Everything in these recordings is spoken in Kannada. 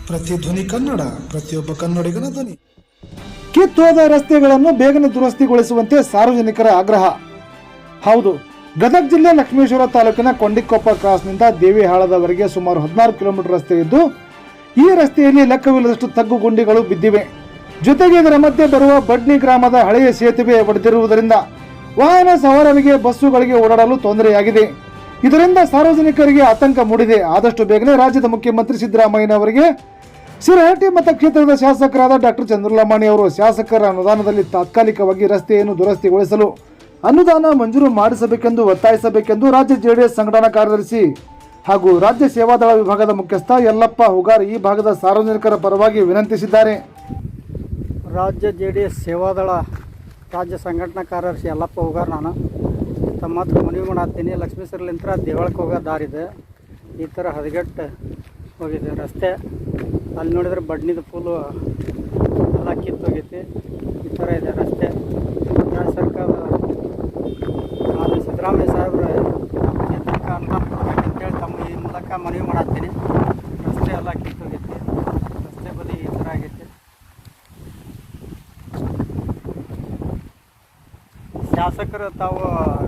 ಪ್ರತಿಧ್ವನಿ ಕನ್ನಡ, ಪ್ರತಿಯೊಬ್ಬ ಕನ್ನಡಿಗನ ಧ್ವನಿ. ಕಿತ್ತೋದ ರಸ್ತೆಗಳನ್ನು ಬೇಗನೆ ದುರಸ್ತಿಗೊಳಿಸುವಂತೆ ಸಾರ್ವಜನಿಕರ ಆಗ್ರಹ. ಹೌದು, ಗದಗ ಜಿಲ್ಲೆ ಲಕ್ಷ್ಮೇಶ್ವರ ತಾಲೂಕಿನ ಕೊಂಡಿಕೊಪ್ಪ ಕ್ರಾಸ್ನಿಂದ ದೇವಿಹಾಳದವರೆಗೆ ಸುಮಾರು 16 ಕಿಲೋಮೀಟರ್ ರಸ್ತೆ ಇದ್ದು, ಈ ರಸ್ತೆಯಲ್ಲಿ ಲೆಕ್ಕವಿಲ್ಲದಷ್ಟು ತಗ್ಗು ಗುಂಡಿಗಳು ಬಿದ್ದಿವೆ. ಜೊತೆಗೆ ಇದರ ಮಧ್ಯೆ ಬರುವ ಬಡ್ನಿ ಗ್ರಾಮದ ಹಳೆಯ ಸೇತುವೆ ಒಡೆದಿರುವುದರಿಂದ ವಾಹನ ಸವಾರರಿಗೆ ಬಸ್ಸುಗಳಿಗೆ ಓಡಾಡಲು ತೊಂದರೆಯಾಗಿದೆ. ಇದರಿಂದ ಸಾರ್ವಜನಿಕರಿಗೆ ಆತಂಕ ಮೂಡಿದೆ. ಆದಷ್ಟು ಬೇಗನೆ ರಾಜ್ಯದ ಮುಖ್ಯಮಂತ್ರಿ ಸಿದ್ದರಾಮಯ್ಯನವರಿಗೆ ಶಿರಹಟ್ಟಿ ಮತಕ್ಷೇತ್ರದ ಶಾಸಕರಾದ ಡಾಕ್ಟರ್ ಚಂದ್ರಲಮಾಣಿ ಅವರು ಶಾಸಕರ ಅನುದಾನದಲ್ಲಿ ತಾತ್ಕಾಲಿಕವಾಗಿ ರಸ್ತೆಯನ್ನು ದುರಸ್ತಿಗೊಳಿಸಲು ಅನುದಾನ ಮಂಜೂರು ಮಾಡಿಸಬೇಕೆಂದು ಒತ್ತಾಯಿಸಬೇಕೆಂದು ರಾಜ್ಯ ಜೆಡಿಎಸ್ ಸಂಘಟನಾ ಕಾರ್ಯದರ್ಶಿ ಹಾಗೂ ರಾಜ್ಯ ಸೇವಾದಳ ವಿಭಾಗದ ಮುಖ್ಯಸ್ಥ ಯಲ್ಲಪ್ಪ ಹುಗಾರ್ ಈ ಭಾಗದ ಸಾರ್ವಜನಿಕರ ಪರವಾಗಿ ವಿನಂತಿಸಿದ್ದಾರೆ. ರಾಜ್ಯ ಜೆಡಿಎಸ್ ಸೇವಾದಳ ರಾಜ್ಯ ಸಂಘಟನಾ ಕಾರ್ಯದರ್ಶಿ ಯಲ್ಲಪ್ಪ ಹುಗಾರ್ ನಾನು ತಮ್ಮ ಹತ್ರ ಮನವಿ ಮಾಡತ್ತೀನಿ. ಲಕ್ಷ್ಮೇಶ್ವರಲಿಂತ್ರ ದೇವಳಕ್ಕೆ ಹೋಗೋ ದಾರಿದೆ, ಈ ಥರ ಹದಗೆಟ್ಟು ಹೋಗಿದೆ ರಸ್ತೆ. ಅಲ್ಲಿ ನೋಡಿದ್ರೆ ಬಡ್ನಿದ ಫುಲ್ಲು ಎಲ್ಲ ಕಿತ್ತೋಗೈತಿ. ಈ ಥರ ಇದೆ ರಸ್ತೆ. ರಾಜ್ಯ ಸರ್ಕಾರದ ಸಿದ್ದರಾಮಯ್ಯ ಸಾಹೇಬ್ರ ಚೇತನಕ್ಕೆ ಅನುದಾನ ಕೊಡಬೇಕಂತೇಳಿ ತಮ್ಮ ಈ ಮೂಲಕ ಮನವಿ ಮಾಡತ್ತೀನಿ. ರಸ್ತೆ ಎಲ್ಲ ಕಿತ್ತೋಗೈತಿ, ರಸ್ತೆ ಬದಿ ಈ ಥರ ಆಗೈತಿ. ಶಾಸಕರು ತಾವು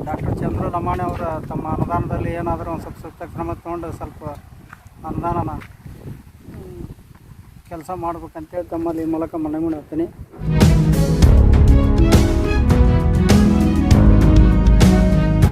ಡಾಕ್ಟರ್ ಚಂದ್ರಲಮಾಣಿ ಅವರ ತಮ್ಮ ಅನುದಾನದಲ್ಲಿ ಏನಾದರೂ ಒಂದು ಸ್ವಲ್ಪ ಸೂಕ್ತ ಕ್ರಮ ತೊಗೊಂಡು ಸ್ವಲ್ಪ ಅನುದಾನನ ಕೆಲಸ ಮಾಡ್ಬೇಕಂತೇಳಿ ತಮ್ಮಲ್ಲಿ ಈ ಮೂಲಕ ಮನವಿ ಮಾಡ್ತೀನಿ.